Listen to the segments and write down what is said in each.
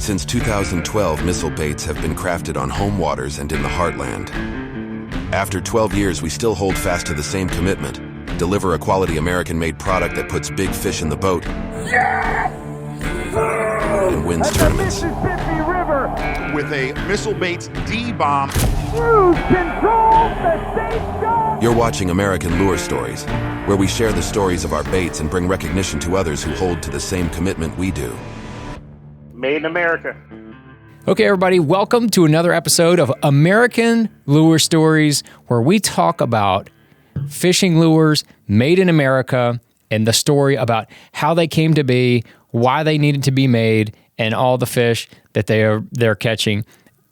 Since 2012, missile baits have been crafted on home waters and in the heartland. After 12 years, we still hold fast to the same commitment. Deliver a quality American-made product that puts big fish in the boat and wins tournaments. With a Missile Baits D-bomb. You're watching American Lure Stories, where we share the stories of our baits and bring recognition to others who hold to the same commitment we do. Made in America. Okay, everybody, welcome to another episode of American Lure Stories, where we talk about fishing lures made in America and the story about how they came to be, why they needed to be made, and all the fish that they're catching.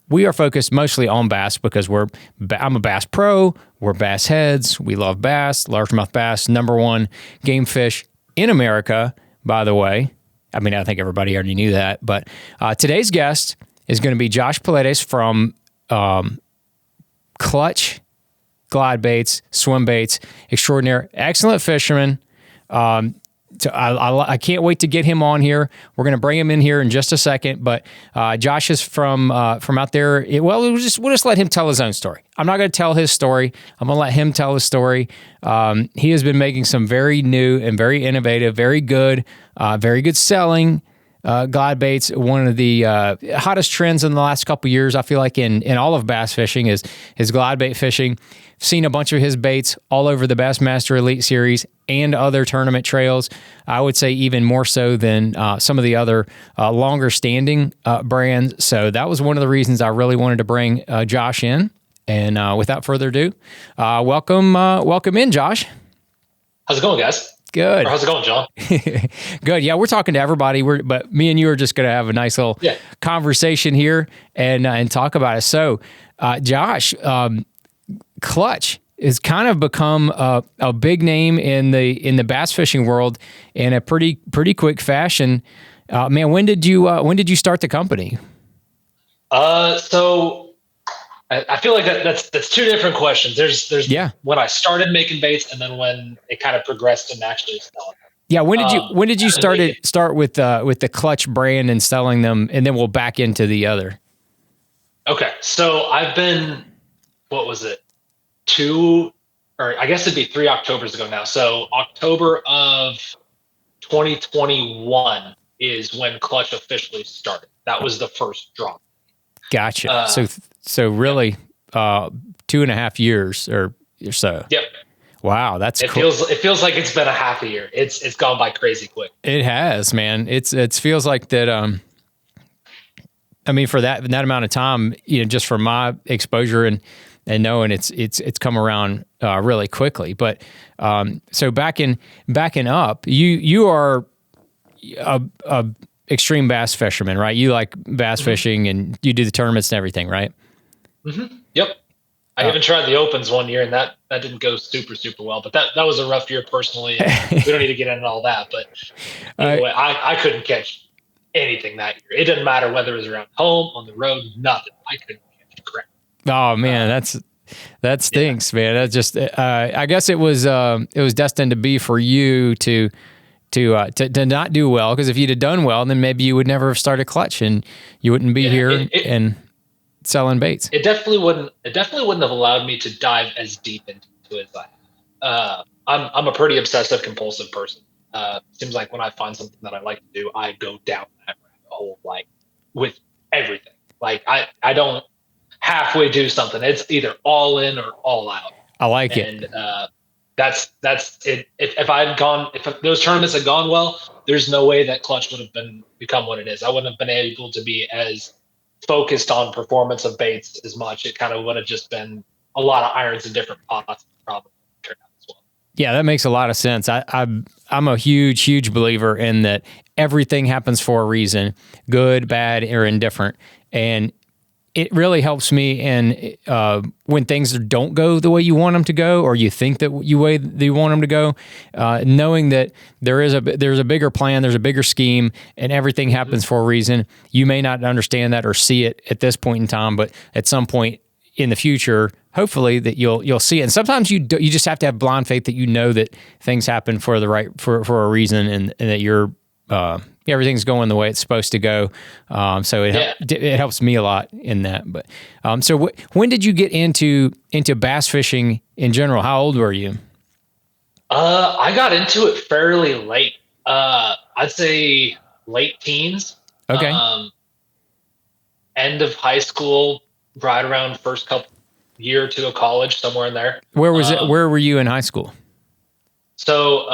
We are focused mostly on bass because I'm a bass pro, we're bass heads, we love bass, largemouth bass, #1 game fish in America, by the way. I mean, I think everybody already knew that, but today's guest is going to be Josh Paredes from Clutch Glide Baits, Swim Baits Extraordinaire, excellent fisherman. I can't wait to get him on here. We're going to bring him in here in just a second, but Josh is from out there. We'll just let him tell his own story. I'm not going to tell his story. I'm going to let him tell his story. He has been making some very new and very innovative, very good selling glide baits. One of the hottest trends in the last couple of years, I feel like in all of bass fishing, is glide bait fishing. Seen a bunch of his baits all over the Bassmaster Elite Series and other tournament trails. I would say even more so than some of the other longer standing brands. So that was one of the reasons I really wanted to bring Josh in. And without further ado, welcome in, Josh. How's it going, guys? Good. Or how's it going, John? Good. Yeah, we're talking to everybody. But me and you are just going to have a nice little conversation here and talk about it. So, Josh, Clutch has kind of become a big name in the bass fishing world in a pretty quick fashion. Man, when did you start the company? So I feel like that's two different questions. There's when I started making baits, and then when it kind of progressed and actually selling. Yeah, when did you start with the Clutch brand and selling them, and then we'll back into the other. Okay, so I've been, what was it? 2, or I guess it'd be 3 Octobers ago now. So October of 2021 is when Clutch officially started. That was the first drop. Gotcha. So really, 2.5 years or so. Yep. Wow, that's cool. It feels like it's been a half a year. It's gone by crazy quick. It has, man. It feels like that. I mean, for that amount of time, just from my exposure and knowing it's come around really quickly. But so backing up, you are a extreme bass fisherman, right? You like bass fishing and you do the tournaments and everything, right? Mm-hmm. Yep. I even tried the opens one year, and that didn't go super, super well. But that was a rough year personally. We don't need to get into all that. But anyway, I couldn't catch anything that year. It didn't matter whether it was around home, on the road, nothing. I couldn't catch crap. Oh man, that stinks, man. That just I guess it was destined to be for you to not do well, because if you'd have done well, then maybe you would never have started Clutch and you wouldn't be here and selling baits. It definitely wouldn't have allowed me to dive as deep into it as I have. I'm a pretty obsessive compulsive person. Seems like when I find something that I like to do, I go down that rabbit hole, like with everything. Like I don't halfway do something. It's either all in or all out. I like it. And that's it. If those tournaments had gone well, there's no way that Clutch would have become what it is. I wouldn't have been able to be as focused on performance of baits as much. It kind of would have just been a lot of irons in different pots, probably turned out as well. Yeah, that makes a lot of sense. I'm a huge believer in that everything happens for a reason, good, bad, or indifferent. And it really helps me in when things don't go the way you want them to go, or you think that you want them to go, knowing that there's a bigger plan, there's a bigger scheme, and everything happens for a reason. You may not understand that or see it at this point in time, but at some point in the future, hopefully that you'll see it. And sometimes you just have to have blind faith that you know that things happen for a reason, and that you're everything's going the way it's supposed to go. So it helps me a lot in that. But so when did you get into bass fishing in general? How old were you? I got into it fairly late. I'd say late teens. Okay. End of high school, right around first couple year or two of college, somewhere in there. Where was it? Where were you in high school? So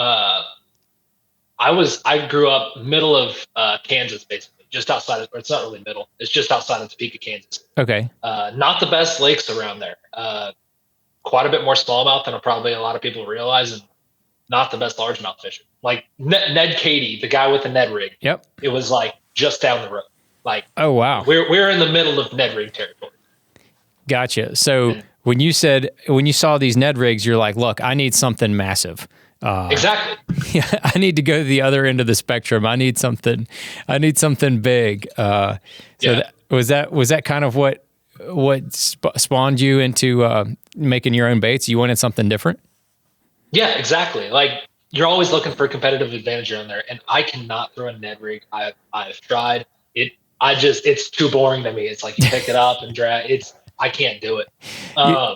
I grew up middle of Kansas, basically, just outside of, or it's not really middle. It's just outside of Topeka, Kansas. Okay. Not the best lakes around there. Quite a bit more smallmouth than probably a lot of people realize, and not the best largemouth fishing. Like Ned Cady, the guy with the Ned rig. Yep. It was like just down the road. Like, oh wow, we're in the middle of Ned rig territory. Gotcha. So when you saw these Ned rigs, you're like, look, I need something massive. Exactly. Yeah, I need to go to the other end of the spectrum. I need something big. Was that kind of what spawned you into making your own baits? You wanted something different? Yeah, exactly. Like, you're always looking for a competitive advantage around there, and I cannot throw a Ned rig. I've tried it. It's too boring to me. It's like you pick it up and drag. I can't do it.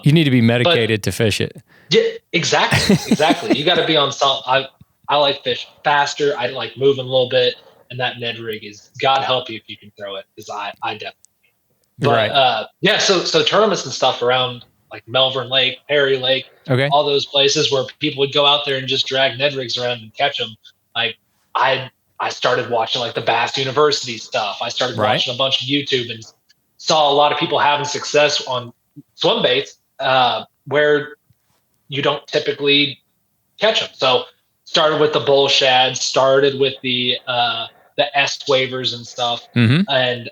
You need to be medicated to fish it. Yeah, exactly. You got to be on salt. I like fish faster. I like moving a little bit, and that Ned rig is, God help you if you can throw it, because I definitely can't. But so tournaments and stuff around like Melbourne Lake, Perry Lake, all those places where people would go out there and just drag Ned rigs around and catch them. Like I started watching like the Bass University stuff. I started watching a bunch of YouTube and saw a lot of people having success on Swimbaits where you don't typically catch them. So started with the bull shad, started with the S waivers and stuff, and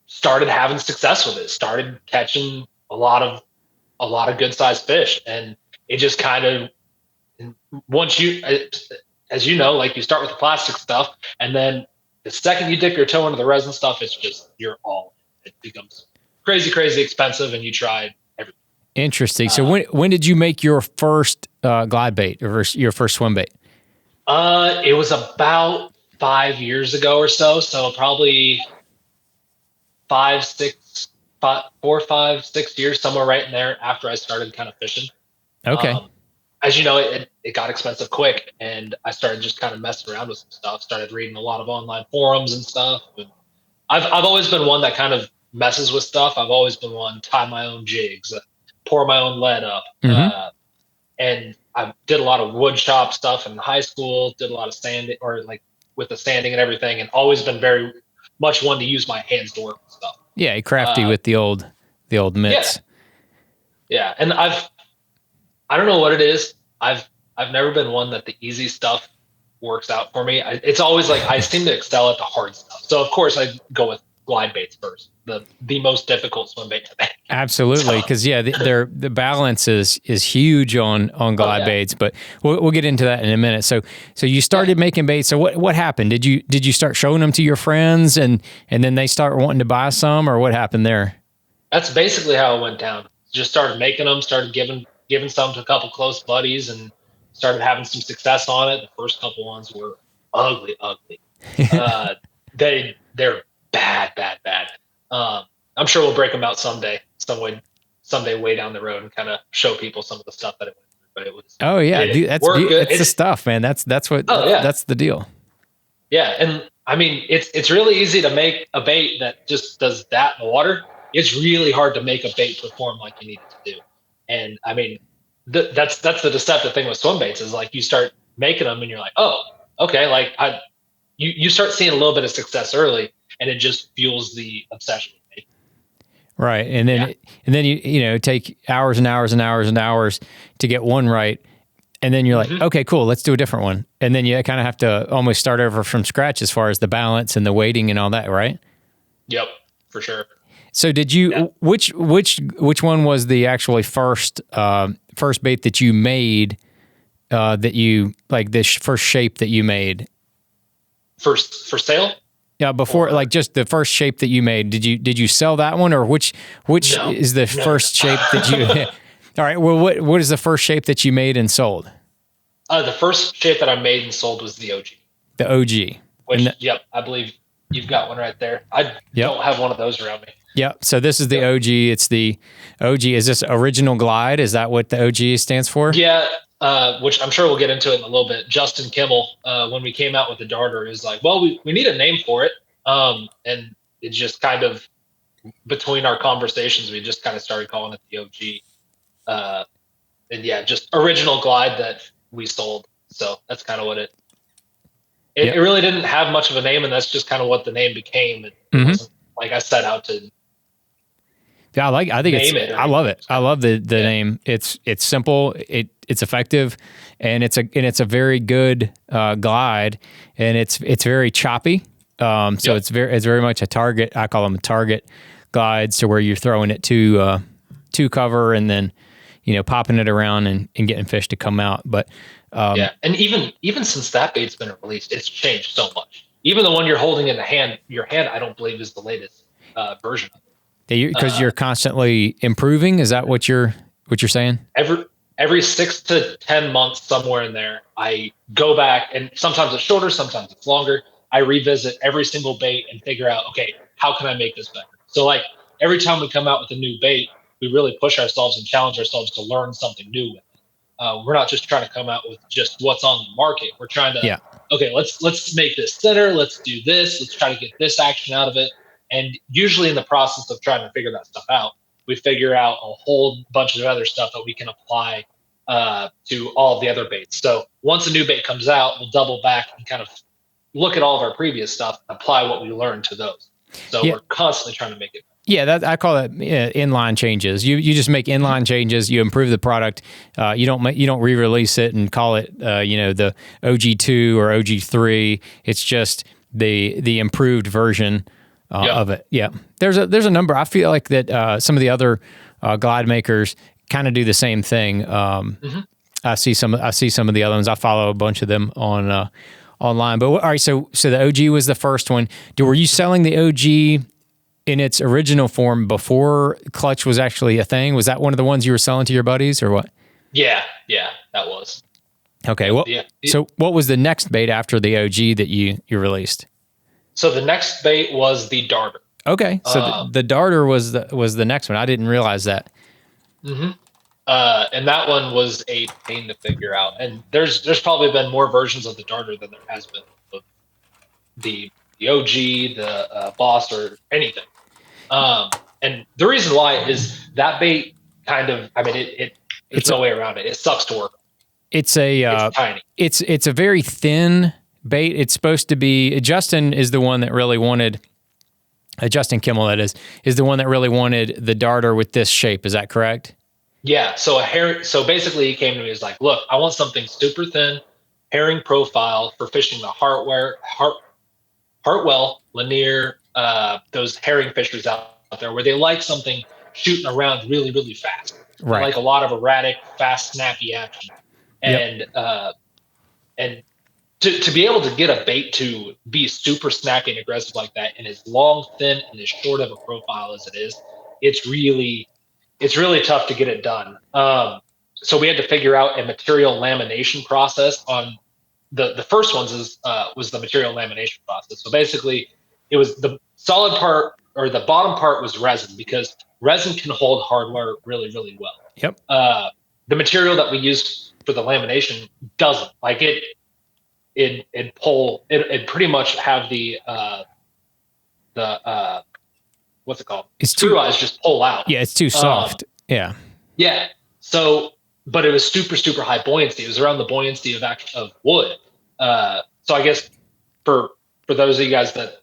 started having success with it. Started catching a lot of good sized fish, and it just kind of, once you, as you know, like you start with the plastic stuff, and then the second you dip your toe into the resin stuff, it's just, you're all in. It becomes crazy expensive, and you try everything. Interesting. So when did you make your first glide bait or your first swim bait? It was about 5 years ago or so. So probably 4, 5, 6 years, somewhere right in there after I started kind of fishing. Okay. As you know, it got expensive quick, and I started just kind of messing around with some stuff, started reading a lot of online forums and stuff. And I've always been one that kind of messes with stuff. I've always been one, tie my own jigs, pour my own lead up. And I did a lot of wood shop stuff in high school, did a lot of sanding, or like with the sanding and everything, and always been very much one to use my hands to work with stuff. Yeah, crafty with the old mitts. Yeah. And I don't know what it is. I've never been one that the easy stuff works out for me. It's always like I seem to excel at the hard stuff. So of course I go with glide baits first, the most difficult swim bait to make. Absolutely, because the balance is huge on glide baits, but we'll get into that in a minute. So you started making baits. So what happened? Did you start showing them to your friends and then they start wanting to buy some, or what happened there? That's basically how it went down. Just started making them, started giving some to a couple close buddies, and started having some success on it. The first couple ones were ugly. They're bad. I'm sure we'll break them out someday way down the road and kind of show people some of the stuff that it went through. But it was dude, that's the stuff, man. That's the deal. Yeah, and I mean it's really easy to make a bait that just does that in the water. It's really hard to make a bait perform like you need it to do. And I mean that's the deceptive thing with swim baits is like you start making them and you're like, oh, okay, like you start seeing a little bit of success early, and it just fuels the obsession with making. Right. And then you take hours and hours and hours and hours to get one right. And then you're like, okay, cool, let's do a different one. And then you kind of have to almost start over from scratch as far as the balance and the weighting and all that, right? Yep, for sure. So did you, which one was the actually first bait that you made, that you, like this first shape that you made? For sale? Yeah, before, like just the first shape that you made, did you sell that one, or which is the first shape that you? All right. Well, what is the first shape that you made and sold? The first shape that I made and sold was the OG. The OG. Which, And yep, I believe you've got one right there. I don't have one of those around me. yeah. So this is the OG. It's the OG. Is this Original Glide? Is that what the OG stands for? Yeah, which I'm sure we'll get into it in a little bit. Justin Kimmel, when we came out with the darter, is like, well, we need a name for it. And it just kind of, between our conversations, we just kind of started calling it the OG. And yeah, just Original Glide that we sold. So that's kind of what it really didn't have much of a name, and that's just kind of what the name became. It wasn't like I set out to. Yeah, I think I love it. I love the name. It's simple. It's effective, and it's a very good glide, and it's very choppy. So it's very much a target. I call them a target glides, to where you're throwing it to cover, and then popping it around and getting fish to come out. But and even since that bait's been released, it's changed so much. Even the one you're holding in your hand, I don't believe is the latest version of it. Because you're constantly improving. Is that what you're saying? Every 6 to 10 months, somewhere in there, I go back, and sometimes it's shorter, sometimes it's longer. I revisit every single bait and figure out, okay, how can I make this better? So like every time we come out with a new bait, we really push ourselves and challenge ourselves to learn something new with it. We're not just trying to come out with just what's on the market. We're trying to, okay, let's make this thinner. Let's do this. Let's try to get this action out of it. And usually in the process of trying to figure that stuff out, we figure out a whole bunch of other stuff that we can apply to all of the other baits. So once a new bait comes out, we'll double back and kind of look at all of our previous stuff, apply what we learned to those. So we're constantly trying to make it. Yeah, I call it inline changes. You just make inline changes. You improve the product. You don't re-release it and call it the OG2 or OG3. It's just the improved version of it. Yeah, there's a number. I feel like that some of the other glide makers kind of do the same thing. I see some of the other ones. I follow a bunch of them on online. But all right, so the OG was the first one. Were you selling the OG in its original form before clutch was actually a thing? Was that one of the ones you were selling to your buddies, or what? Yeah, that was. Okay, well, so what was the next bait after the OG that you released? So the next bait was the darter. Okay, so the darter was the next one. I didn't realize that. Mm-hmm. And that one was a pain to figure out. And there's probably been more versions of the darter than there has been of the OG, the Boss, or anything. And the reason why is that bait kind of, I mean, there's no way around it. It sucks to work. It's tiny. It's a very thin bait. It's supposed to be. Justin is the one that really wanted. Justin Kimmel, that is the one that really wanted the darter with this shape. Is that correct? Yeah. So basically, he came to me. He's like, "Look, I want something super thin, herring profile for fishing the Hartwell, Lanier, those herring fishers out there, where they like something shooting around really, really fast. Right. They like a lot of erratic, fast, snappy action, and to be able to get a bait to be super snappy and aggressive like that, and as long, thin, and as short of a profile as it is, it's really tough to get it done. So we had to figure out a material lamination process on the first ones was the material lamination process. So basically it was the solid part, or the bottom part was resin, because resin can hold hardware really, really well. Yep. The material that we used for the lamination doesn't. Like it pretty much have the what's it called? Screw eyes just pull out. Yeah, it's too soft. Yeah. So, but it was super, super high buoyancy. It was around the buoyancy of wood. So I guess for those of you guys that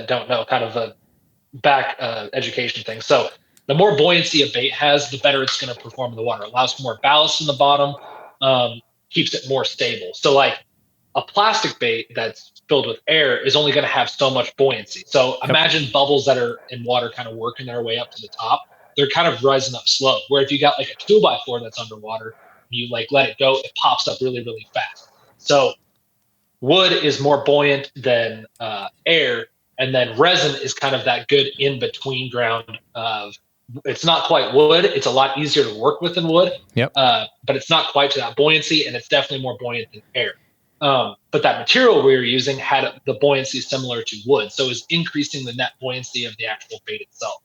don't know, kind of a back education thing. So the more buoyancy a bait has, the better it's going to perform in the water. It allows for more ballast in the bottom, keeps it more stable. So like a plastic bait that's filled with air is only going to have so much buoyancy. So imagine bubbles that are in water kind of working their way up to the top. They're kind of rising up slow. Where if you got like a 2x4 that's underwater, you like let it go, it pops up really, really fast. So wood is more buoyant than air, and then resin is kind of that good in between ground of, it's not quite wood. It's a lot easier to work with than wood. Yep. But it's not quite to that buoyancy, and it's definitely more buoyant than air. But that material we were using had the buoyancy similar to wood, so it was increasing the net buoyancy of the actual bait itself.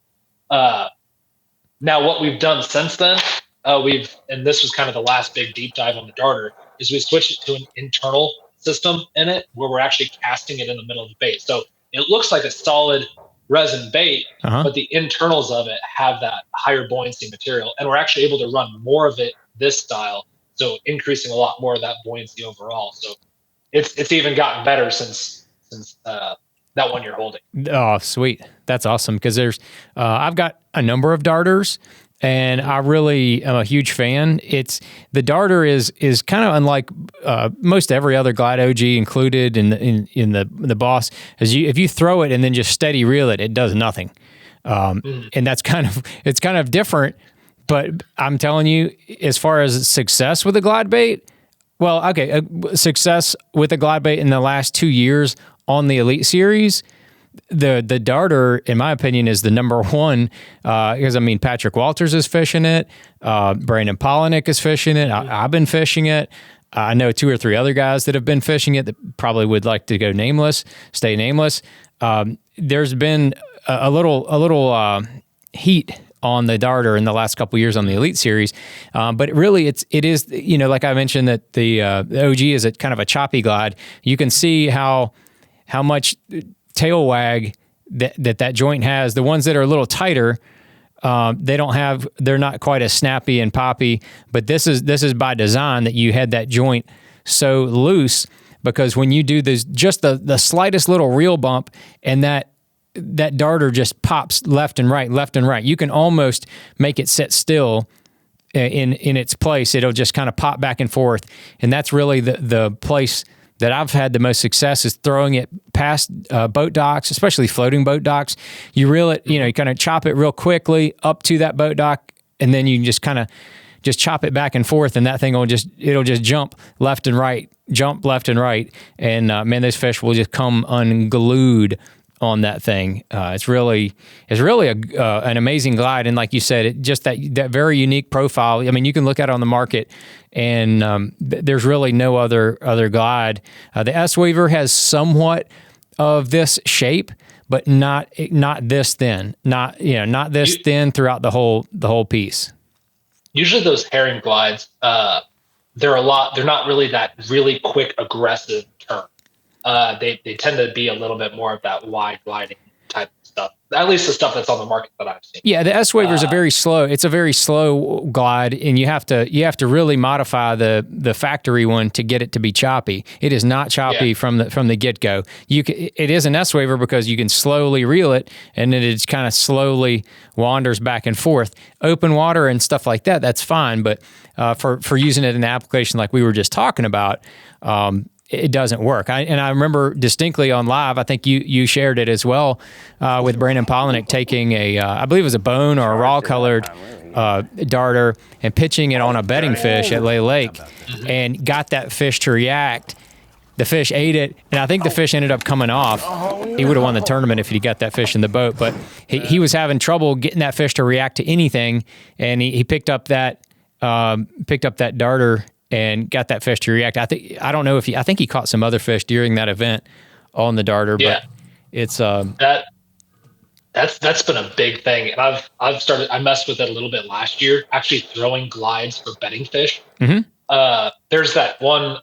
Now, what we've done since then, and this was kind of the last big deep dive on the darter, is we switched it to an internal system in it where we're actually casting it in the middle of the bait. So it looks like a solid resin bait, but the internals of it have that higher buoyancy material, and we're actually able to run more of it this style, so increasing a lot more of that buoyancy overall. So it's even gotten better since that one you're holding. Oh, sweet. That's awesome. Because I've got a number of darters, and I really am a huge fan. The darter is kind of unlike most every other Glide OG included in the Boss. If you throw it and then just steady reel it, it does nothing. And it's kind of different. But I'm telling you, as far as success with a Glide bait, well, okay, success with a Glide bait in the last 2 years on the Elite Series, the darter, in my opinion, is the number one, because I mean, Patrick Walters is fishing it, Brandon Polinick is fishing it, I've been fishing it. I know 2 or 3 other guys that have been fishing it that probably would like to stay nameless. There's been a little heat on the darter in the last couple of years on the Elite Series, but really it is like I mentioned that the OG is a kind of a choppy glide. You can see how much tail wag that joint has. The ones that are a little tighter, they're not quite as snappy and poppy, but this is by design that you had that joint so loose, because when you do this, just the slightest little reel bump, and that darter just pops left and right. You can almost make it sit still in its place. It'll just kind of pop back and forth. And that's really the place that I've had the most success, is throwing it past boat docks, especially floating boat docks. You reel it, you kind of chop it real quickly up to that boat dock, and then you just kind of just chop it back and forth, and that thing it'll just jump left and right. And man, those fish will just come unglued on that thing. It's really an amazing glide, and like you said, just that very unique profile. I mean, you can look at it on the market, and there's really no other glide. The S-Weaver has somewhat of this shape, but not this thin. Not this thin throughout the whole piece. Usually, those herring glides, they're not really that really quick, aggressive turn. They tend to be a little bit more of that wide gliding type of stuff. At least the stuff that's on the market that I've seen. Yeah, the S-Waver is it's a very slow glide, and you have to really modify the factory one to get it to be choppy. It is not choppy from the get-go. It is an S-Waver because you can slowly reel it, and then it kind of slowly wanders back and forth. Open water and stuff like that, that's fine, but for using it in an application like we were just talking about, it doesn't work. I remember distinctly on live, I think you shared it as well, with Brandon Polinick taking I believe it was a bone or a raw colored darter and pitching it on a bedding fish at Lay Lake, and got that fish to react. The fish ate it, and I think the fish ended up coming off. He would have won the tournament if he got that fish in the boat, but he was having trouble getting that fish to react to anything, and he picked up that darter and got that fish to react. I think he caught some other fish during that event on the darter, but it's that's been a big thing. And I messed with it a little bit last year, actually throwing glides for bedding fish. Mm-hmm. There's that one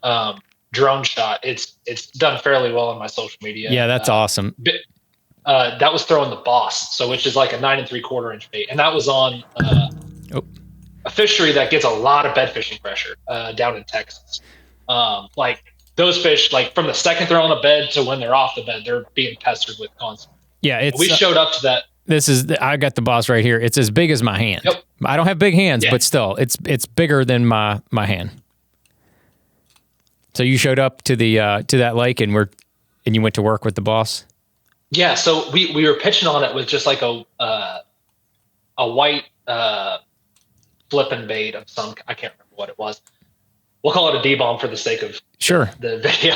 drone shot. It's done fairly well on my social media. Yeah, that's awesome. That was throwing the Boss, which is like a 9 3/4 inch bait, and that was on a fishery that gets a lot of bed fishing pressure down in Texas. Like those fish, like from the second they're on the bed to when they're off the bed, they're being pestered with constantly. Yeah, we showed up to that. I got the Boss right here. It's as big as my hand. Yep. I don't have big hands, but still, it's bigger than my hand. So you showed up to that lake and you went to work with the Boss. Yeah. So we were pitching on it with just like a white flipping bait of some, I can't remember what it was. We'll call it a D-bomb for the sake of the video.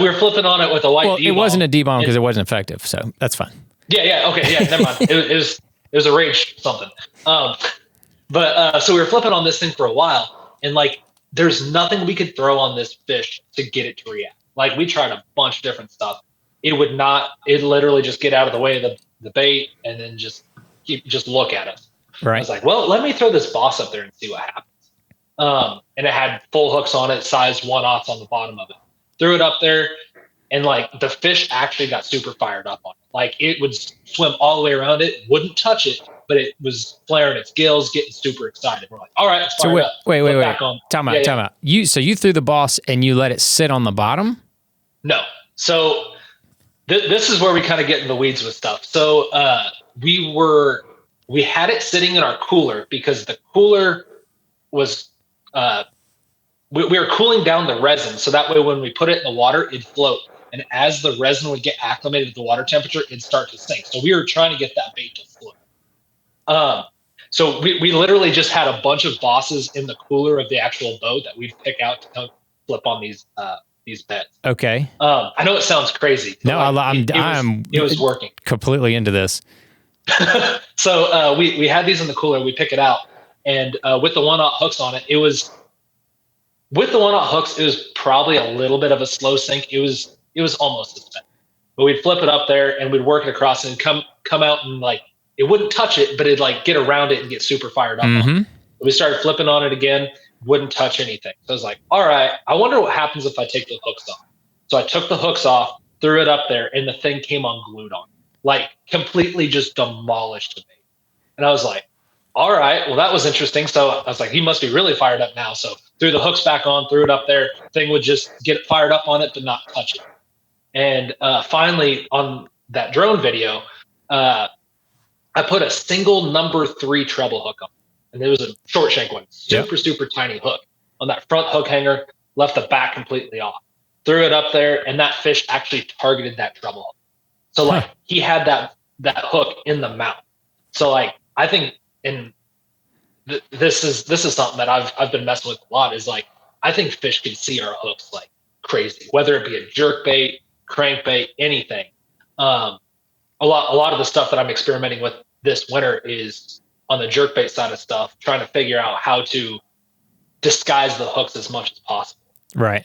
We were flipping on it with a white D-bomb. It wasn't a D-bomb because it wasn't effective, so that's fine. Yeah. Okay. Yeah. Never mind. It was a rage something. But so we were flipping on this thing for a while, and like there's nothing we could throw on this fish to get it to react. Like we tried a bunch of different stuff. It would not. It literally just get out of the way of the bait and then just look at us. Right. I was like, well, let me throw this boss up there and see what happens. And it had full hooks on it, size 1/0 on the bottom of it. Threw it up there, and like the fish actually got super fired up on it. Like it would swim all the way around it, wouldn't touch it, but it was flaring its gills, getting super excited. We're like, all right, it's fired up. Wait. Time out. You threw the boss and you let it sit on the bottom? No. So this is where we kind of get in the weeds with stuff. So we had it sitting in our cooler because the cooler was we were cooling down the resin, so that way when we put it in the water, it'd float. And as the resin would get acclimated to the water temperature, it'd start to sink. So we were trying to get that bait to float. So we literally just had a bunch of bosses in the cooler of the actual boat that we'd pick out to come flip on these beds. Okay. I know it sounds crazy. No, it was working. Completely into this. So we had these in the cooler. We pick it out, and with the 1/0 hooks on it, it was probably a little bit of a slow sink. It was almost a spin. But we'd flip it up there and we'd work it across and come out and like it wouldn't touch it, but it'd like get around it and get super fired up. On it. We started flipping on it again, wouldn't touch anything. So I was like, all right, I wonder what happens if I take the hooks off. So I took the hooks off, threw it up there, and the thing came unglued on. Like completely just demolished the bait. And I was like, all right, well, that was interesting. So I was like, he must be really fired up now. So threw the hooks back on, threw it up there. Thing would just get fired up on it, but not touch it. And finally, on that drone video, I put a single number 3 treble hook on. And it was a short shank one, super tiny hook on that front hook hanger, left the back completely off. Threw it up there, and that fish actually targeted that treble hook. So like he had that hook in the mouth. So like I think this is something that I've been messing with a lot, is like I think fish can see our hooks like crazy, whether it be a jerk bait, crankbait, anything. A lot of the stuff that I'm experimenting with this winter is on the jerkbait side of stuff, trying to figure out how to disguise the hooks as much as possible. Right.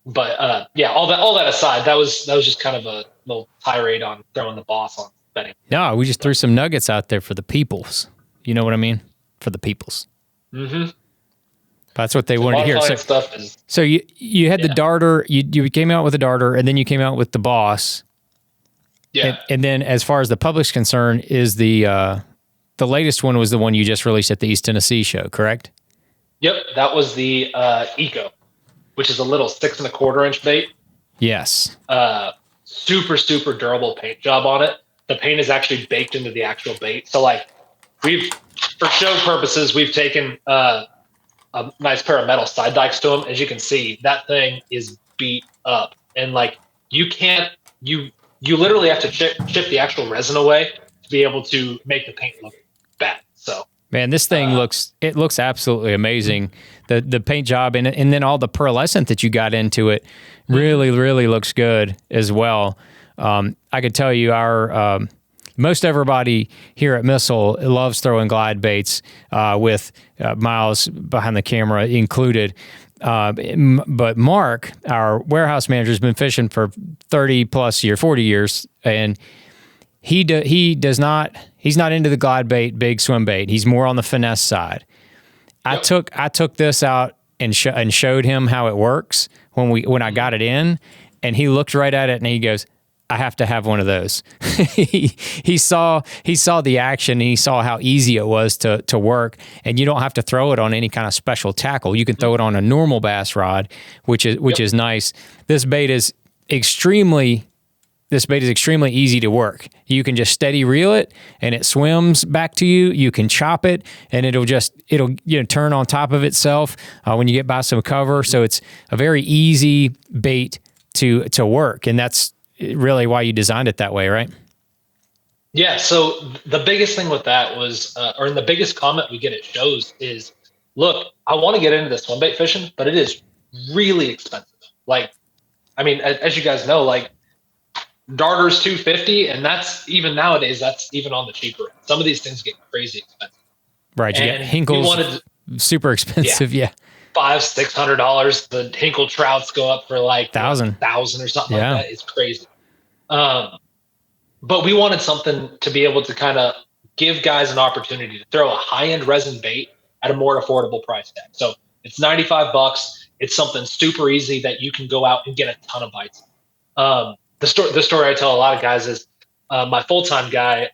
But yeah, all that aside, that was just kind of a little tirade on throwing the boss on betting. No, we just threw some nuggets out there for the peoples. You know what I mean? For the peoples. Mm-hmm. That's what they wanted to hear. So you had the darter, you came out with the darter, and then you came out with the boss. Yeah. And then as far as the public's concerned, is the latest one was the one you just released at the East Tennessee show, correct? Yep, that was the Eco, which is a little 6 1/4 inch bait. Yes. Super durable paint job on it. The paint is actually baked into the actual bait. So like for show purposes, we've taken a nice pair of metal side dikes to them. As you can see, that thing is beat up, and like you literally have to chip the actual resin away to be able to make the paint look bad. So man, this thing looks absolutely amazing. The paint job and then all the pearlescent that you got into it really looks good as well. I could tell you our most everybody here at Missile loves throwing glide baits with Miles behind the camera included. But Mark, our warehouse manager, has been fishing for 40 years, and he's not into the glide bait, big swim bait. He's more on the finesse side. Yep. I took this out and showed him how it works when I got it in, and he looked right at it and he goes, I have to have one of those. he saw the action, and he saw how easy it was to work, and you don't have to throw it on any kind of special tackle. You can throw it on a normal bass rod, which is nice. This bait is extremely easy to work. You can just steady reel it, and it swims back to you. You can chop it, and it'll turn on top of itself when you get by some cover. So it's a very easy bait to work, and that's really why you designed it that way, right? Yeah. So the biggest thing with that was, or the biggest comment we get at shows is, look, I want to get into this swim bait fishing, but it is really expensive. Like, I mean, as you guys know, like darter's $250, and that's even nowadays, that's even on the cheaper end. Some of these things get crazy expensive. Right. You get Hinkles, super expensive. Yeah. $500-$600. The Hinkle trouts go up for like 1,000 or something like that. It's crazy. But we wanted something to be able to kind of give guys an opportunity to throw a high-end resin bait at a more affordable price tag. So it's $95. It's something super easy that you can go out and get a ton of bites. The story I tell a lot of guys is my full-time guy,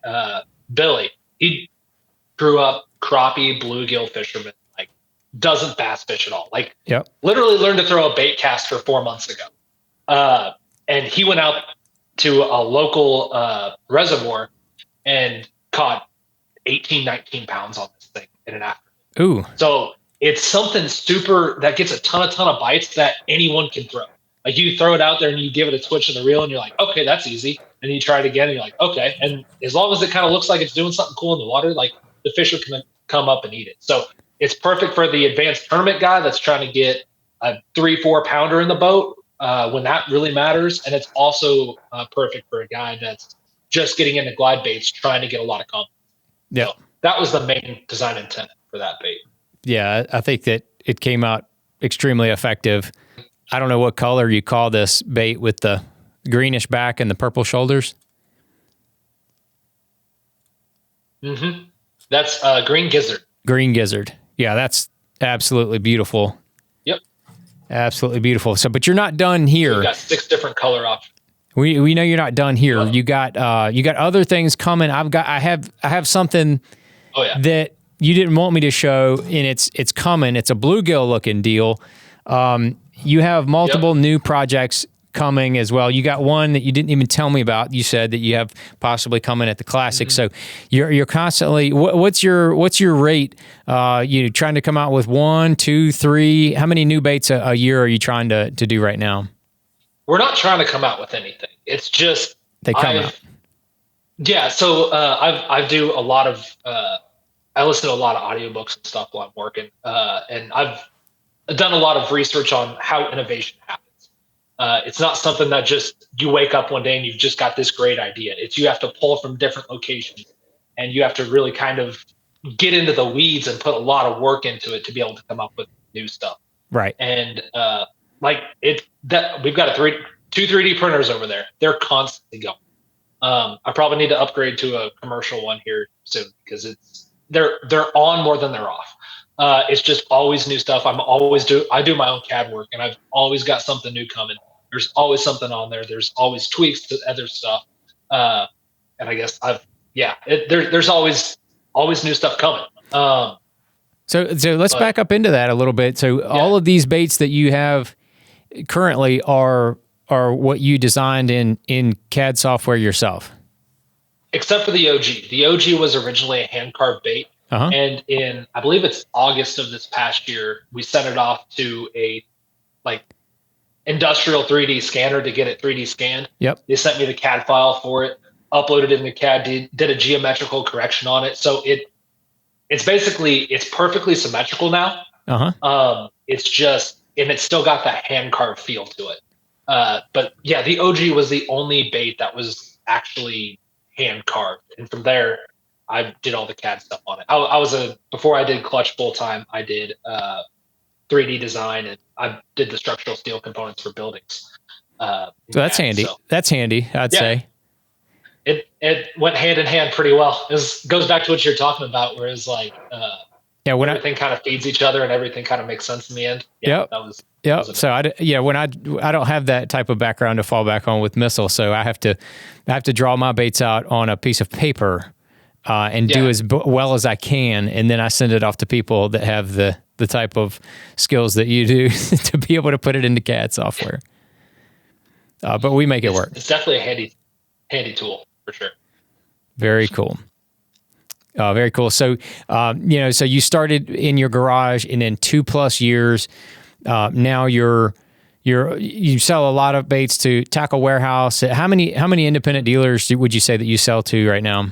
Billy, he grew up crappie bluegill fisherman, like doesn't bass fish at all. Like literally learned to throw a bait caster 4 months ago. And he went out to a local reservoir and caught 18, 19 pounds on this thing in an afternoon. Ooh. So it's something super that gets a ton of bites that anyone can throw. Like you throw it out there and you give it a twitch in the reel and you're like, okay, that's easy. And you try it again and you're like, okay. And as long as it kind of looks like it's doing something cool in the water, like the fish are going to come up and eat it. So it's perfect for the advanced tournament guy that's trying to get a 3-4 pounder in the boat when that really matters. And it's also perfect for a guy that's just getting into glide baits, trying to get a lot of confidence. Yeah. So that was the main design intent for that bait. Yeah. I think that it came out extremely effective. I don't know what color you call this bait with the greenish back and the purple shoulders. Mm-hmm. That's green gizzard. Green gizzard. Yeah, that's absolutely beautiful. Yep. Absolutely beautiful. So, but you're not done here. We've got 6 different color options. We know you're not done here. You got other things coming. I have something that you didn't want me to show, and it's coming. It's a bluegill looking deal. You have multiple new projects coming as well. You got one that you didn't even tell me about. You said that you have possibly coming at the Classic. Mm-hmm. So you're constantly. What's your rate? You trying to come out with 1, 2, 3? How many new baits a year are you trying to do right now? We're not trying to come out with anything. It's just they come out. Yeah. So I do a lot of. I listen to a lot of audiobooks and stuff while I'm working, and I've done a lot of research on how innovation happens. It's not something that just you wake up one day and you've just got this great idea. It's you have to pull from different locations and you have to really kind of get into the weeds and put a lot of work into it to be able to come up with new stuff. Right. And we've got 2 3D printers over there. They're constantly going. I probably need to upgrade to a commercial one here soon because they're on more than they're off. It's just always new stuff. I do my own CAD work and I've always got something new coming. There's always something on there. There's always tweaks to other stuff. And I guess there's always new stuff coming. So let's back up into that a little bit. So all of these baits that you have currently are what you designed in CAD software yourself? Except for the OG. The OG was originally a hand-carved bait. Uh-huh. And in, I believe it's August of this past year, we sent it off to a industrial 3D scanner to get it 3D scanned. Yep. They sent me the CAD file for it, uploaded it into CAD, did a geometrical correction on it. So it's perfectly symmetrical now. Uh-huh. It's just, and it's still got that hand-carved feel to it. But yeah, the OG was the only bait that was actually hand-carved. And from there, I did all the CAD stuff on it. Before I did Clutch full time, I did 3D design and I did the structural steel components for buildings. So that's handy. That's handy, I'd say. It went hand in hand pretty well. It goes back to what you're talking about, where it's like everything kind of feeds each other and everything kind of makes sense in the end. Yeah, yep. So I don't have that type of background to fall back on with Missile, so I have to draw my baits out on a piece of paper. And do as well as I can, and then I send it off to people that have the type of skills that you do to be able to put it into CAD software. But we make it work. It's definitely a handy tool for sure. Very cool. Very cool. So, so you started in your garage, and in 2+ years, now you sell a lot of baits to Tackle Warehouse. How many independent dealers would you say that you sell to right now?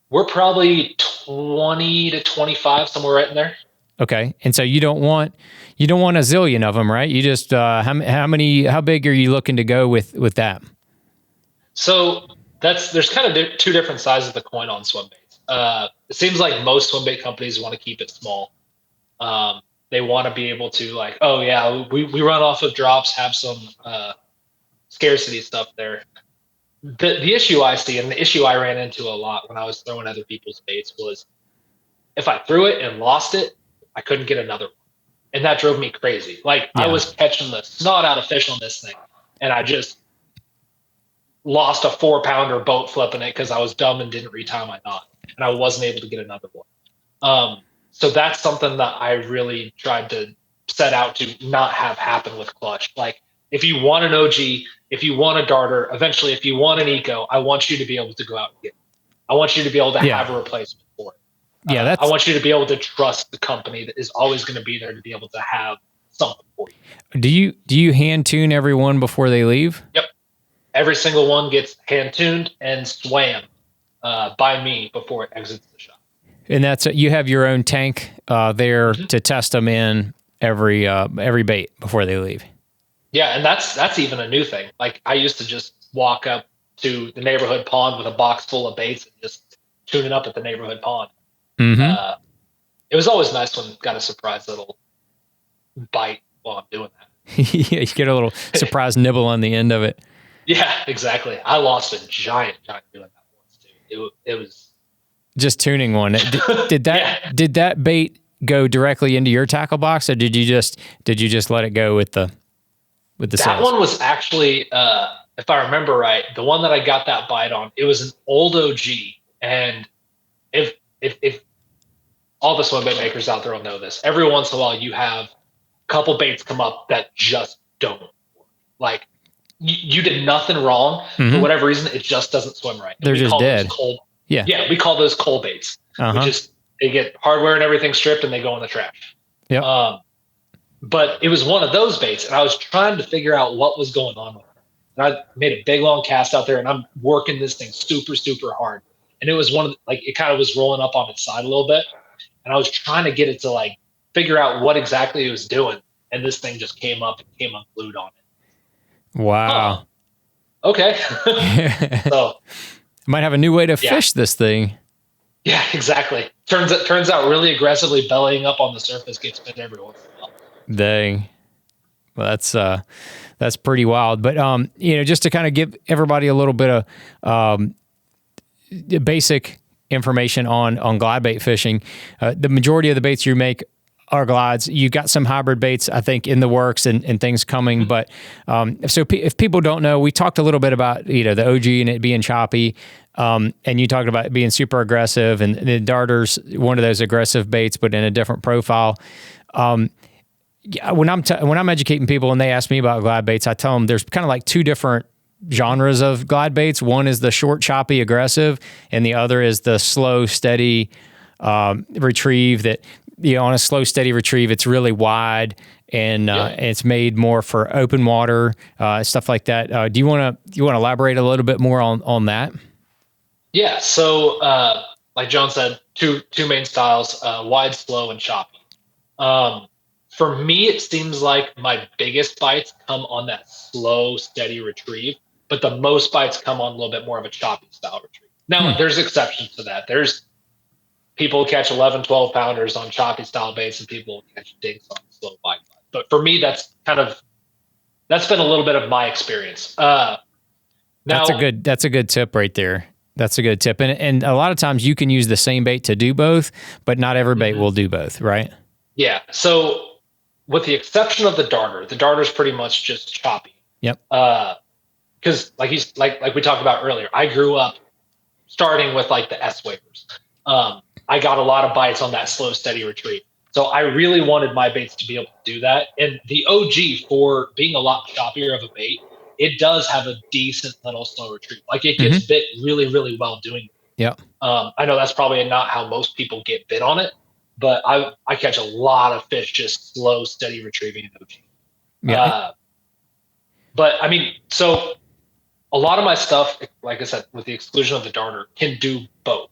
We're probably 20 to 25, somewhere right in there. Okay, and so you don't want a zillion of them, right? You just how big are you looking to go with that? So there's kind of 2 different sides of the coin on swim baits. It seems like most swim bait companies want to keep it small. They want to be able to like, oh yeah, we run off of drops, have some scarcity stuff there. The issue I see, and the issue I ran into a lot when I was throwing other people's baits, was if I threw it and lost it, I couldn't get another one. And that drove me crazy. Like I was catching the snot out of fish on this thing, and I just lost a 4-pounder boat flipping it because I was dumb and didn't retie my knot, and I wasn't able to get another one. So that's something that I really tried to set out to not have happen with clutch. Like if you want an OG, if you want a darter, eventually if you want an eco, I want you to be able to go out and get it. I want you to be able to have a replacement for it. Yeah, I want you to be able to trust the company that is always going to be there to be able to have something for you. Do you hand tune every one before they leave? Yep. Every single one gets hand tuned and swam by me before it exits the shop. And that's you have your own tank there to test them in every bait before they leave. Yeah, and that's even a new thing. Like I used to just walk up to the neighborhood pond with a box full of baits and just tune it up at the neighborhood pond. Mm-hmm. It was always nice when got a surprise little bite while I'm doing that. Yeah, you get a little surprise nibble on the end of it. Yeah, exactly. I lost a giant doing that once too. It was just tuning one. Did that bait go directly into your tackle box, or did you just let it go with the that sails? One was actually, if I remember right, the one that I got that bite on. It was an old OG, and if all the swim bait makers out there will know this, every once in a while you have a couple baits come up that just don't work. Like you did nothing wrong for whatever reason, it just doesn't swim right. They're just dead. Yeah, we call those coal baits. They get hardware and everything stripped and they go in the trash. Yep. But it was one of those baits, and I was trying to figure out what was going on with it. And I made a big long cast out there, and I'm working this thing super, super hard. And it was it kind of was rolling up on its side a little bit. And I was trying to get it to like figure out what exactly it was doing. And this thing just came up and came unglued on it. Wow. Oh, okay. So might have a new way to fish this thing. Yeah, exactly. Turns out really aggressively bellying up on the surface gets bit every once in a while. Dang. Well, that's pretty wild. But just to kind of give everybody a little bit of basic information on glide bait fishing, the majority of the baits you make are glides. You got some hybrid baits, I think, in the works and things coming. But if people don't know, we talked a little bit about the OG and it being choppy. And you talked about it being super aggressive, and the darter's one of those aggressive baits, but in a different profile. When I'm educating people and they ask me about glide baits, I tell them there's kind of like two different genres of glide baits. One is the short, choppy, aggressive, and the other is the slow, steady retrieve. That on a slow, steady retrieve, it's really wide and it's made more for open water stuff like that. Do you want to elaborate a little bit more on that? Yeah. So like John said, two main styles: wide, slow, and choppy. For me, it seems like my biggest bites come on that slow, steady retrieve, but the most bites come on a little bit more of a choppy style retrieve. Now, there's exceptions to that. There's people catch 11, 12 pounders on choppy style baits, and people catch dinks on slow wide. But for me, that's been a little bit of my experience. That's a good tip right there. That's a good tip. And a lot of times you can use the same bait to do both, but not every bait will do both, right? Yeah. So with the exception of the darter's pretty much just choppy. Yep. Because like we talked about earlier, I grew up starting with like the S wafers. I got a lot of bites on that slow, steady retrieve. So I really wanted my baits to be able to do that. And the OG, for being a lot choppier of a bait, it does have a decent little slow retrieve. Like it gets bit really, really well doing it. Yeah. I know that's probably not how most people get bit on it, but I catch a lot of fish just slow, steady retrieving an OG. Yeah. But I mean, so a lot of my stuff, like I said, with the exclusion of the darter, can do both.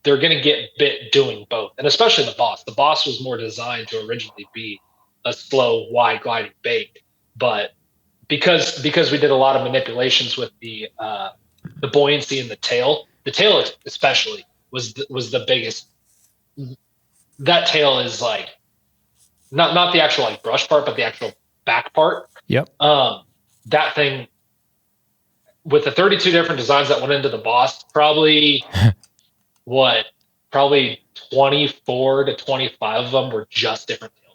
They're going to get bit doing both, and especially the Boss. The Boss was more designed to originally be a slow, wide gliding bait, but because we did a lot of manipulations with the buoyancy in the tail especially was the biggest. That tail is like not the actual like brush part, but the actual back part. Yep. That thing with the 32 different designs that went into the Boss, probably 24 to 25 of them were just different tail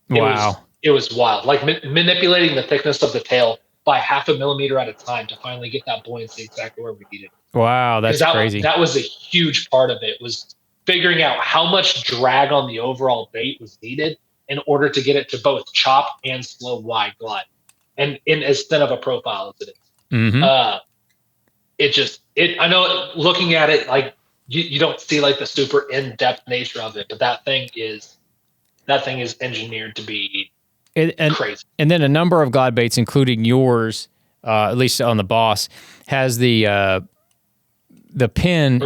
designs. Wow. It was wild. Like manipulating the thickness of the tail by 0.5 millimeter at a time to finally get that buoyancy exactly where we needed it. Wow, that's crazy. That was a huge part of it, was figuring out how much drag on the overall bait was needed in order to get it to both chop and slow wide glide, and in as thin of a profile as it is. Mm-hmm. I know looking at it, like you don't see like the super in-depth nature of it, but that thing is engineered to be crazy. And then a number of glide baits, including yours, at least on the Boss, has the pin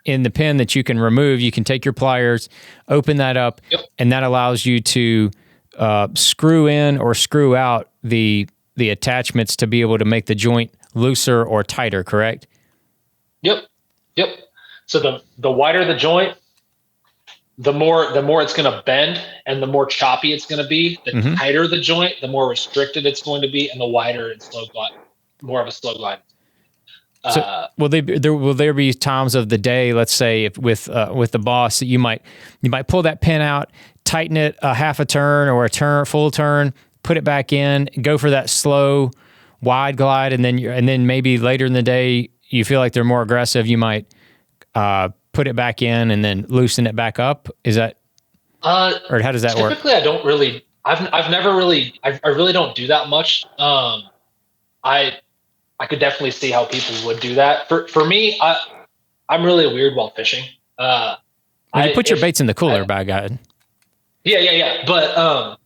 in the pin that you can remove. You can take your pliers, open that up, and that allows you to screw in or screw out the attachments to be able to make the joint looser or tighter, correct? Yep. So the wider the joint, the more it's going to bend, and the more choppy it's going to be. The tighter the joint, the more restricted it's going to be, and the wider and slow glide, more of a slow glide. So will there be times of the day, let's say with the Boss, that you might pull that pin out, tighten it a half a turn or a full turn, put it back in, go for that slow wide glide, and then maybe later in the day you feel like they're more aggressive, you might put it back in and then loosen it back up. Is that or how does that work? Typically, I don't really. I really don't do that much. I could definitely see how people would do that. For me, I'm really weird while fishing. You put your baits in the cooler, by God. Yeah. But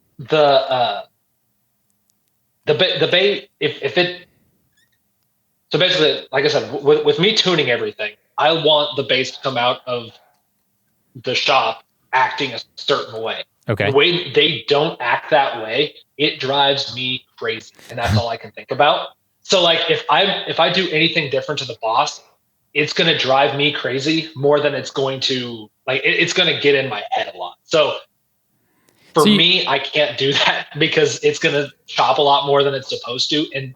the bait, if it, so basically, like I said, with me tuning everything, I want the baits to come out of the shop acting a certain way. Okay. The way they don't act that way, it drives me crazy, and that's all I can think about. So like if I do anything different to the Boss, it's going to drive me crazy more than it's going to, like, it's going to get in my head a lot. So for me, I can't do that because it's going to chop a lot more than it's supposed to. And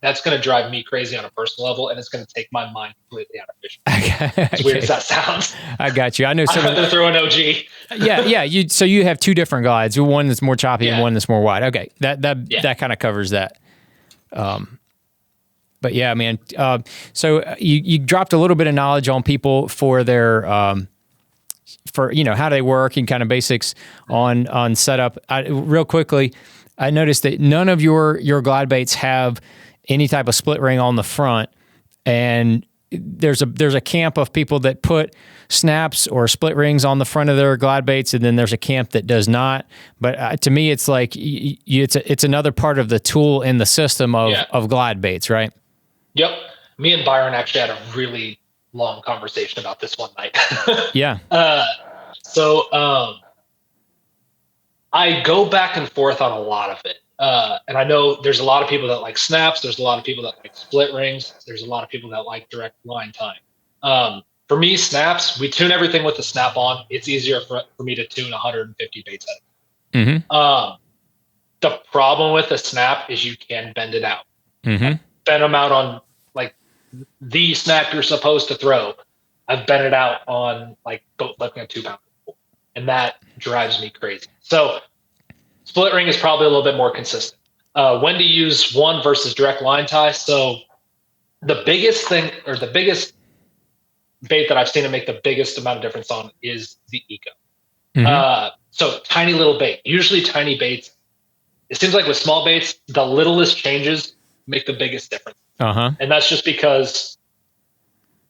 that's going to drive me crazy on a personal level. And it's going to take my mind completely out of fishing. Okay. As weird as that sounds. I got you. I know I'd rather throw an OG. Yeah. So you have two different glides, one that's more choppy and one that's more wide. Okay. That kind of covers that. But yeah, man. So you dropped a little bit of knowledge on people for their, for how they work and kind of basics on setup. Real quickly, I noticed that none of your glide baits have any type of split ring on the front, and there's a camp of people that put snaps or split rings on the front of their glide baits, and then there's a camp that does not. But to me, it's like it's another part of the tool in the system of glide baits, right? Yep. Me and Byron actually had a really long conversation about this one night. Yeah. So I go back and forth on a lot of it. And I know there's a lot of people that like snaps. There's a lot of people that like split rings. There's a lot of people that like direct line time. For me, snaps, we tune everything with the snap on. It's easier for me to tune 150 baits at a time. The problem with the snap is you can bend it out. Bend them out on like the snap you're supposed to throw. I've bent it out on like boat lifting a 2-pound pole, and that drives me crazy. So split ring is probably a little bit more consistent. When to use one versus direct line tie. So the biggest thing, or the biggest bait that I've seen to make the biggest amount of difference on is the Eco. So tiny little bait, usually tiny baits. It seems like with small baits, the littlest changes make the biggest difference. And that's just because,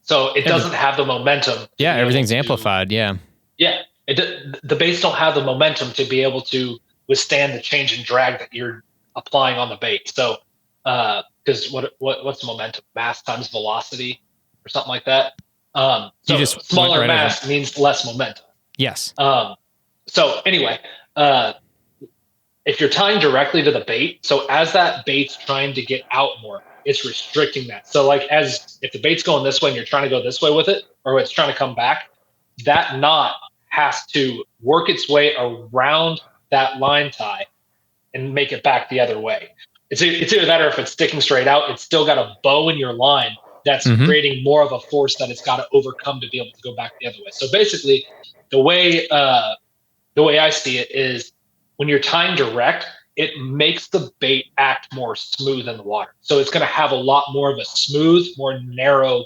so it doesn't have the momentum. Yeah, everything's amplified. Yeah. The baits don't have the momentum to be able to withstand the change in drag that you're applying on the bait. So, because what's momentum? Mass times velocity, or something like that. So just smaller mass means less momentum. Yes. So anyway, if you're tying directly to the bait, so as that bait's trying to get out more, it's restricting that. So like if the bait's going this way and you're trying to go this way with it, or it's trying to come back, that knot has to work its way around that line tie and make it back the other way. It's either that or if it's sticking straight out, it's still got a bow in your line that's creating more of a force that it's got to overcome to be able to go back the other way. So basically, the way I see it is when you're tying direct, it makes the bait act more smooth in the water. So it's going to have a lot more of a smooth, more narrow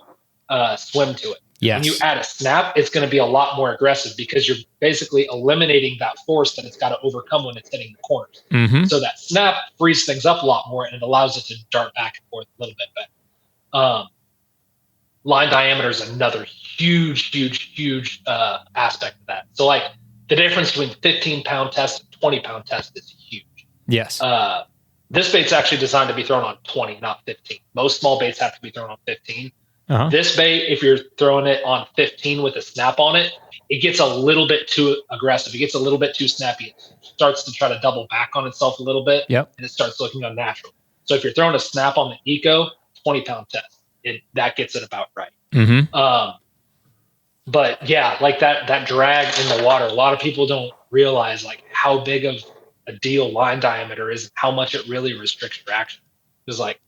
swim to it. Yes. When you add a snap, it's going to be a lot more aggressive because you're basically eliminating that force that it's got to overcome when it's hitting the corners. So that snap frees things up a lot more and it allows it to dart back and forth a little bit better. Line diameter is another huge aspect of that. So like the difference between 15-pound test and 20-pound test is huge. Yes. This bait's actually designed to be thrown on 20, not 15. Most small baits have to be thrown on 15. This bait, if you're throwing it on 15 with a snap on it, it gets a little bit too aggressive. It gets a little bit too snappy. It starts to try to double back on itself a little bit, and it starts looking unnatural. So if you're throwing a snap on the Eco, 20-pound test, that gets it about right. But yeah, like that drag in the water, a lot of people don't realize like how big of a deal line diameter is and how much it really restricts your action. Because like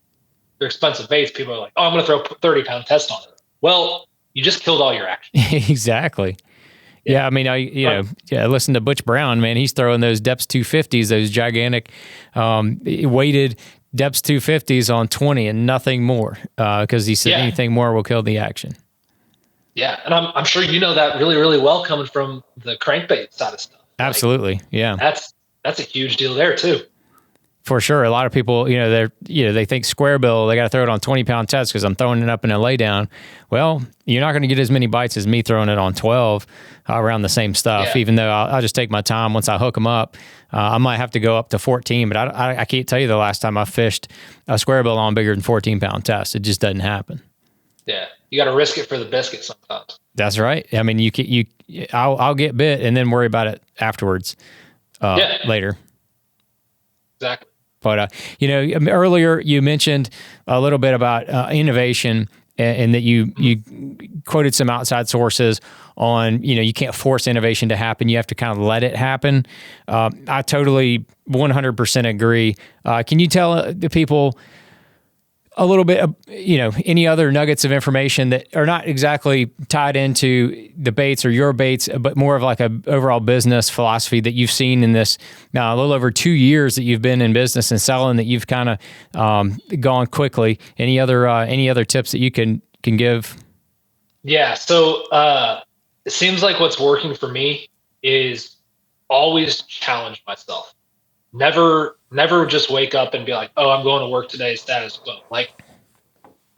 they're expensive baits, people are like, oh, I'm going to throw a 30-pound test on it. Well, you just killed all your action. Exactly. Yeah, I mean, I listen to Butch Brown, man. He's throwing those Depths 250s, those gigantic weighted Depths 250s on 20 and nothing more, because he said anything more will kill the action. Yeah, and I'm sure you know that really, really well coming from the crankbait side of stuff. Absolutely, like, yeah. That's a huge deal there too. For sure. A lot of people, they think square bill, they got to throw it on 20-pound test because I'm throwing it up in a laydown. Well, you're not going to get as many bites as me throwing it on 12 around the same stuff, even though I'll just take my time. Once I hook them up, I might have to go up to 14, but I can't tell you the last time I fished a square bill on bigger than 14-pound test. It just doesn't happen. Yeah. You got to risk it for the biscuit sometimes. That's right. I mean, I'll get bit and then worry about it afterwards later. Exactly. But, earlier you mentioned a little bit about innovation and that you quoted some outside sources on, you can't force innovation to happen. You have to kind of let it happen. I totally 100% agree. Can you tell the people a little bit of, any other nuggets of information that are not exactly tied into the baits or your baits, but more of like a overall business philosophy that you've seen in this now a little over 2 years that you've been in business and selling, that you've kind of gone quickly? Any other tips that you can give? Yeah. So it seems like what's working for me is always challenge myself. Never just wake up and be like, oh, I'm going to work today, status quo. Like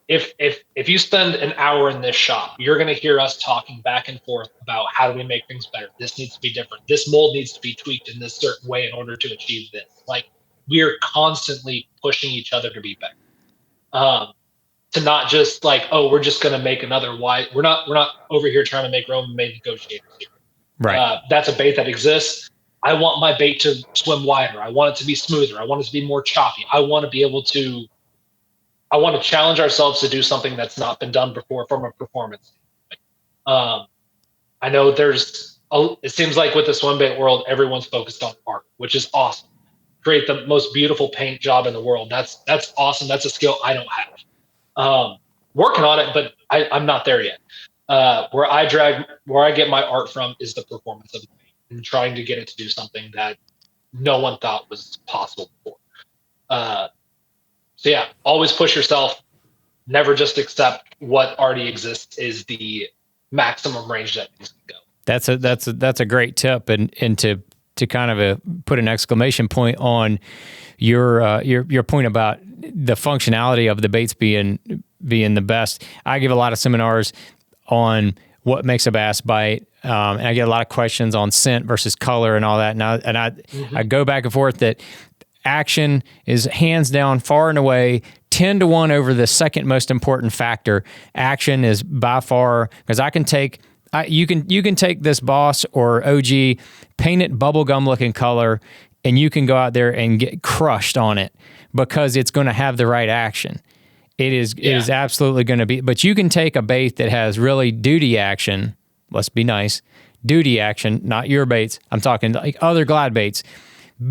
if you spend an hour in this shop, you're going to hear us talking back and forth about how do we make things better? This needs to be different. This mold needs to be tweaked in this certain way in order to achieve this. Like we are constantly pushing each other to be better. To not just like, oh, we're just going to make another wide. We're not over here trying to make Roman made negotiators here. Right. That's a bait that exists. I want my bait to swim wider. I want it to be smoother. I want it to be more choppy. I want to challenge ourselves to do something that's not been done before from a performance standpoint. I know it seems like with the swim bait world, everyone's focused on art, which is awesome. Create the most beautiful paint job in the world. That's awesome. That's a skill I don't have. Working on it, but I'm not there yet. Where I get my art from is the performance of the paint and trying to get it to do something that no one thought was possible before. So yeah, always push yourself. Never just accept what already exists is the maximum range that things can go. That's a great tip, and to kind of put an exclamation point on your point about the functionality of the baits being the best. I give a lot of seminars on what makes a bass bite, and I get a lot of questions on scent versus color and all that. And I go back and forth that action is hands down, far and away, 10-1 over the second most important factor. Action is by far, because you can take this Boss or OG, paint it bubblegum looking color, and you can go out there and get crushed on it because it's going to have the right action. It is absolutely going to be, but you can take a bait that has really duty action. Let's be nice. Duty action, not your baits. I'm talking like other glide baits.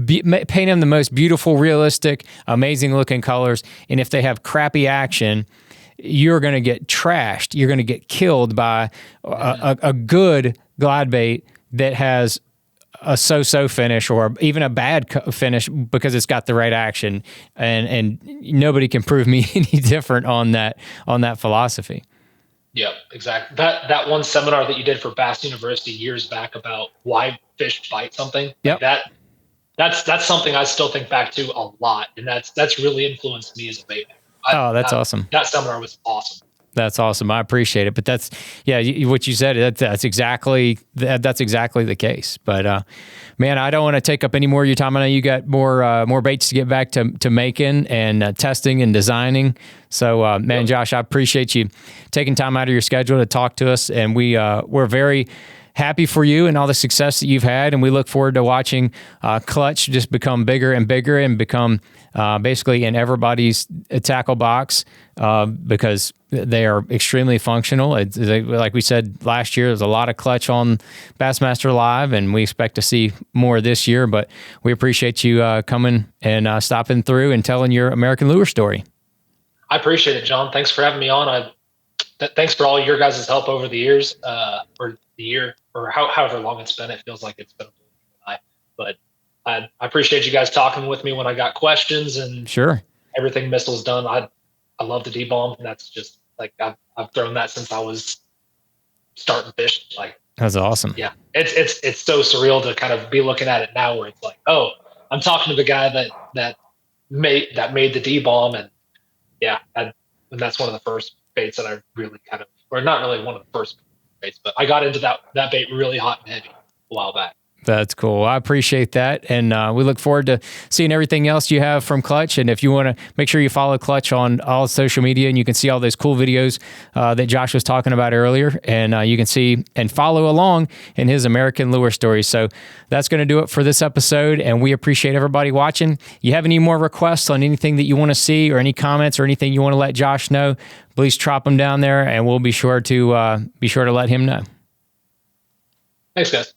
paint them the most beautiful, realistic, amazing looking colors. And if they have crappy action, you're going to get trashed. You're going to get killed by a good glide bait that has a so-so finish or even a bad finish because it's got the right action. And nobody can prove me any different on that philosophy. Yeah, exactly. That one seminar that you did for Bass University years back about why fish bite something. Yep. That's something I still think back to a lot, and that's really influenced me as a bait maker. That's awesome. That seminar was awesome. That's awesome. I appreciate it. But that's, what you said, that's exactly the case. But man, I don't want to take up any more of your time. I know you got more baits to get back to making and testing and designing. So man, Josh, I appreciate you taking time out of your schedule to talk to us. And we're very happy for you and all the success that you've had. And we look forward to watching Clutch just become bigger and bigger and become basically in everybody's tackle box because they are extremely functional. Like we said last year, there's a lot of Clutch on Bassmaster Live, and we expect to see more this year. But we appreciate you coming and stopping through and telling your American Lure story. I appreciate it, John. Thanks for having me on. Thanks for all your guys' help over the years, or the year, or however long it's been. It feels like it's been a blue. But I appreciate you guys talking with me when I got questions and sure everything Missile's done. I love the D-bomb. And that's just like I've thrown that since I was starting fishing. Like that's awesome. Yeah, it's so surreal to kind of be looking at it now, where it's like, oh, I'm talking to the guy that made the D-bomb, and and that's one of the first baits that I really kind of, or not really one of the first baits, but I got into that bait really hot and heavy a while back. That's cool. I appreciate that. And we look forward to seeing everything else you have from Clutch. And if you want to make sure you follow Clutch on all social media, and you can see all those cool videos that Josh was talking about earlier. And you can see and follow along in his American Lure stories. So that's going to do it for this episode. And we appreciate everybody watching. You have any more requests on anything that you want to see, or any comments or anything you want to let Josh know, please drop them down there and we'll be sure to let him know. Thanks, guys.